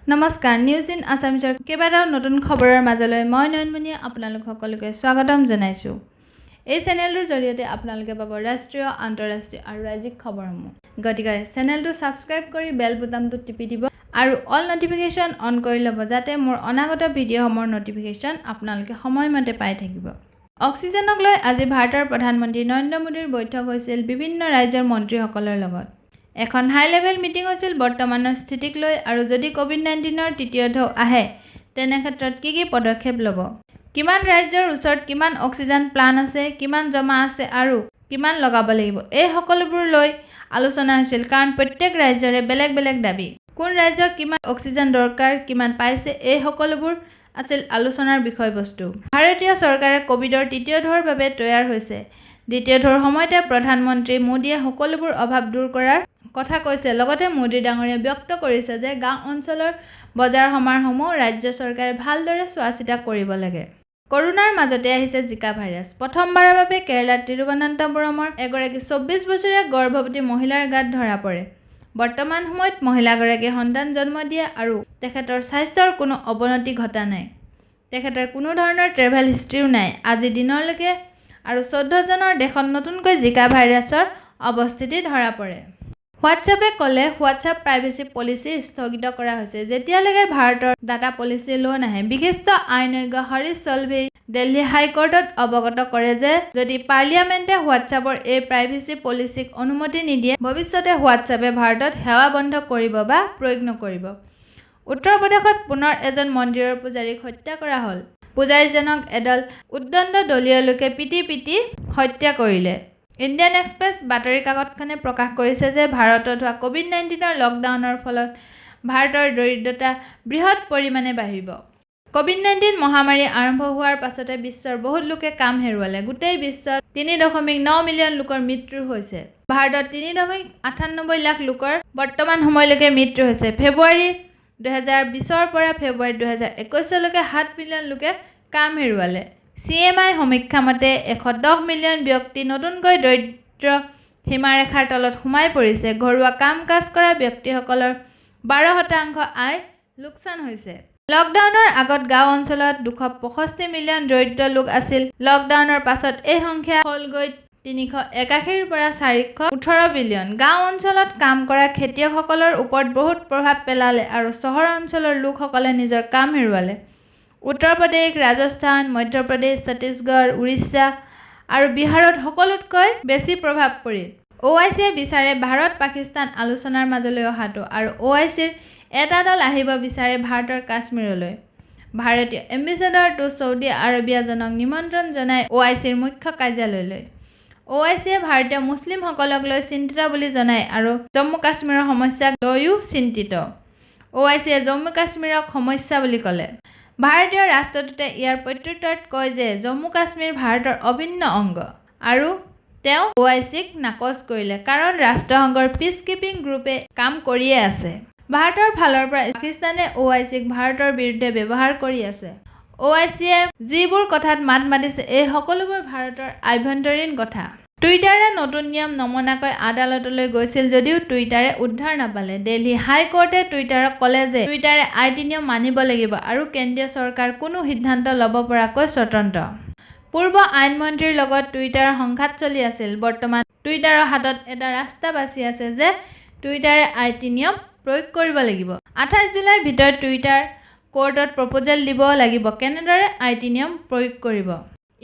নমস্কাৰ news in আছামিজৰ কেইবাটাও নতুন খবৰৰ মাজলৈ মই নয়নমণিয়ে আপোনালোক সকলোকে স্বাগতম জনাইছোঁ। এই চেনেলটোৰ জৰিয়তে আপোনালোকে পাব ৰাষ্ট্ৰীয়, আন্তঃৰাষ্ট্ৰীয় আৰু ৰাজ্যিক খবৰসমূহ। গতিকে চেনেলটো ছাবস্ক্ৰাইব কৰি বেল বুটামটো টিপি দিব আৰু অল নটিফিকেশ্যন অন কৰি ল'ব যাতে মোৰ অনাগত ভিডিঅ'সমূহৰ নটিফিকেশ্যন আপোনালোকে সময়মতে পাই থাকিব। অক্সিজেনক লৈ আজি ভাৰতৰ প্ৰধানমন্ত্ৰী নৰেন্দ্ৰ মোদীৰ বৈঠক হৈছিল বিভিন্ন ৰাজ্যৰ মন্ত্ৰীসকলৰ লগত। এখন হাই লেভেল মিটিং হৈছিল বৰ্তমানৰ স্থিতিক লৈ আৰু যদি কোভিড-19ৰ তৃতীয় ঢৌ আহে তেনে ক্ষেত্ৰত কি পদক্ষেপ ল'ব, কিমান ৰাজ্যৰ ওচৰত কিমান অক্সিজেন প্লান আছে, কিমান জমা আছে আৰু কিমান লগাব লাগিব, এই সকলোবোৰ লৈ আলোচনা হৈছিল। কাৰণ প্ৰত্যেক ৰাজ্যৰে বেলেগ বেলেগ দাবী, কোন ৰাজ্যক কিমান অক্সিজেন দৰকাৰ, কিমান পাইছে, এই সকলোবোৰ আছিল আলোচনাৰ বিষয়বস্তু। ভাৰতীয় চৰকাৰে কোভিডৰ তৃতীয় ঢৌৰ বাবে তৈয়াৰ হৈছে। দ্বিতীয় ঢৌৰ সময়তে প্ৰধানমন্ত্ৰী মোদীয়ে সকলোবোৰ অভাৱ দূৰ কৰাৰ কথা কৈছে। লগতে মোদী ডাঙৰীয়াই ব্যক্ত কৰিছে যে গাঁও অঞ্চলৰ বজাৰ সমাৰসমূহ ৰাজ্য চৰকাৰে ভালদৰে চোৱা-চিতা কৰিব লাগে। কৰোনাৰ মাজতে আহিছে জিকা ভাইৰাছ। প্ৰথমবাৰৰ বাবে কেৰালাৰ তিৰুৱনন্তপুৰমৰ এগৰাকী 24 বছৰীয়া গৰ্ভৱতী মহিলাৰ গাত ধৰা পৰে। বৰ্তমান সময়ত মহিলাগৰাকীয়ে সন্তান জন্ম দিয়ে আৰু তেখেতৰ স্বাস্থ্যৰ কোনো অৱনতি ঘটা নাই। তেখেতৰ কোনো ধৰণৰ ট্ৰেভেল হিষ্ট্ৰীও নাই। আজি দিনলৈকে আৰু 14 জনৰ দেশত নতুনকৈ জিকা ভাইৰাছৰ অৱস্থিতি ধৰা পৰে। হোৱাটছএপে ক'লে হোৱাটছএপ প্ৰাইভেচি পলিচি স্থগিত কৰা হৈছে যেতিয়ালৈকে ভাৰতৰ ডাটা পলিচি ল' নাহে। বিশিষ্ট আইনজ্ঞ হৰীশ চলভেই দিল্লী হাইকোৰ্টত অৱগত কৰে যে যদি পাৰ্লিয়ামেণ্টে হোৱাটছএপৰ এই প্ৰাইভেচি পলিচিক অনুমতি নিদিয়ে ভৱিষ্যতে হোৱাটছএপে ভাৰতত সেৱা বন্ধ কৰিব বা প্ৰয়োগ নকৰিব। উত্তৰ প্ৰদেশত পুনৰ এজন মন্দিৰৰ পূজাৰীক হত্যা কৰা হ'ল। পূজাৰীজনক এডাল উদ্দণ্ড দলীয় লোকে পিটি হত্যা কৰিলে। ইণ্ডিয়ান এক্সপ্ৰেছ বাতৰি কাকতখনে প্ৰকাশ কৰিছে যে ভাৰতত হোৱা কোভিড-19ৰ লকডাউনৰ ফলত ভাৰতৰ দৰিদ্ৰতা বৃহৎ পৰিমাণে বাঢ়িব। কোভিড-19 মহামাৰী আৰম্ভ হোৱাৰ পাছতে বিশ্বৰ বহুত লোকে কাম হেৰুৱালে। গোটেই বিশ্বত 3.9 মিলিয়ন লোকৰ মৃত্যু হৈছে। ভাৰতত 3.98 লাখ লোকৰ বৰ্তমান সময়লৈকে মৃত্যু হৈছে। ফেব্ৰুৱাৰী 2020ৰ পৰা ফেব্ৰুৱাৰী 2021লৈকে 7 মিলিয়ন লোকে কাম হেৰুৱালে। CMI সমীক্ষা মতে 110 মিলিয়ন ব্যক্তি নতুনকৈ দৰিদ্ৰ সীমাৰেখাৰ তলত সোমাই পৰিছে। ঘৰুৱা কাম-কাজ কৰা ব্যক্তিসকলৰ 12% আয় লোকচান হৈছে। লকডাউনৰ আগত গাঁও অঞ্চলত 265 মিলিয়ন দৰিদ্ৰ লোক আছিল। লকডাউনৰ পাছত এই সংখ্যা হ'লগৈ 381ৰ পৰা 418 বিলিয়ন। গাঁও অঞ্চলত কাম কৰা খেতিয়কসকলৰ ওপৰত বহুত প্ৰভাৱ পেলালে আৰু চহৰ অঞ্চলৰ লোকসকলে নিজৰ কাম হেৰুৱালে। উত্তৰ প্ৰদেশ, ৰাজস্থান, মধ্যপ্ৰদেশ, ছত্তীশগড়, উৰিষ্যা আৰু বিহাৰত সকলোতকৈ বেছি প্ৰভাৱ পৰিল। OICয়ে বিচাৰে ভাৰত-পাকিস্তান আলোচনাৰ মাজলৈ অহাটো আৰু OICৰ এটা দল আহিব বিচাৰে ভাৰতৰ কাশ্মীৰলৈ। ভাৰতীয় এম্বেছাডৰ টু ছৌদি আৰবিয়াজনক নিমন্ত্ৰণ জনাই OICৰ মুখ্য কাৰ্যালয়লৈ। OICয়ে ভাৰতীয় মুছলিমসকলক লৈ চিন্তিত বুলি জনায় আৰু জম্মু কাশ্মীৰৰ সমস্যাক লৈও চিন্তিত। OICয়ে জম্মু কাশ্মীৰক সমস্যা বুলি ক'লে। ভাৰতীয় ৰাষ্ট্ৰদূতে ইয়াৰ প্ৰত্যুত্তৰত কয় যে জম্মু কাশ্মীৰ ভাৰতৰ অভিন্ন অংগ আৰু তেওঁ OICক নাকচ কৰিলে কাৰণ ৰাষ্ট্ৰসংঘৰ পিচ কিপিং গ্ৰুপে কাম কৰিয়ে আছে। ভাৰতৰ ফালৰ পৰা পাকিস্তানে OICক ভাৰতৰ বিৰুদ্ধে ব্যৱহাৰ কৰি আছে। OICয়ে যিবোৰ কথাত মাত মাতিছে এই সকলোবোৰ ভাৰতৰ আভ্যন্তৰীণ কথা। টুইটাৰে নতুন নিয়ম নমনাকৈ আদালতলৈ গৈছিল যদিও টুইটাৰে উদ্ধাৰ নাপালে। দিল্লী হাইকোৰ্টে টুইটাৰক ক'লে যে টুইটাৰে আইটি নিয়ম মানিব লাগিব আৰু কেন্দ্ৰীয় চৰকাৰ কোনো সিদ্ধান্ত ল'ব পৰাকৈ স্বতন্ত্ৰ। পূৰ্ব আইনমন্ত্ৰীৰ লগত টুইটাৰৰ সংঘাত চলি আছিল। বৰ্তমান টুইটাৰৰ হাতত এটা ৰাস্তা বাচি আছে যে টুইটাৰে আইটি নিয়ম প্ৰয়োগ কৰিব লাগিব। 28 জুলাইৰ ভিতৰত টুইটাৰ কোৰ্টত প্ৰপ'জেল দিব লাগিব কেনেদৰে আইটি নিয়ম প্ৰয়োগ কৰিব।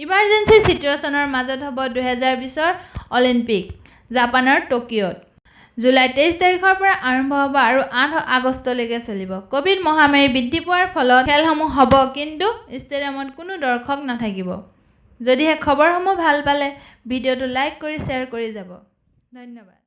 ইমাৰ্জেঞ্চি চিটুৱেশ্যনৰ মাজত হ'ব 2020ৰ অলিম্পিক জাপানৰ টকিঅ'ত। জুলাই 23 তাৰিখৰ পৰা আৰম্ভ হ'ব আৰু 8 আগষ্টলৈকে চলিব। কোভিড মহামাৰী বৃদ্ধি পোৱাৰ ফলত খেলসমূহ হ'ব কিন্তু ষ্টেডিয়ামত কোনো দৰ্শক নাথাকিব। যদিহে খবৰসমূহ ভাল পালে ভিডিঅ'টো লাইক কৰি শ্বেয়াৰ কৰি যাব। ধন্যবাদ।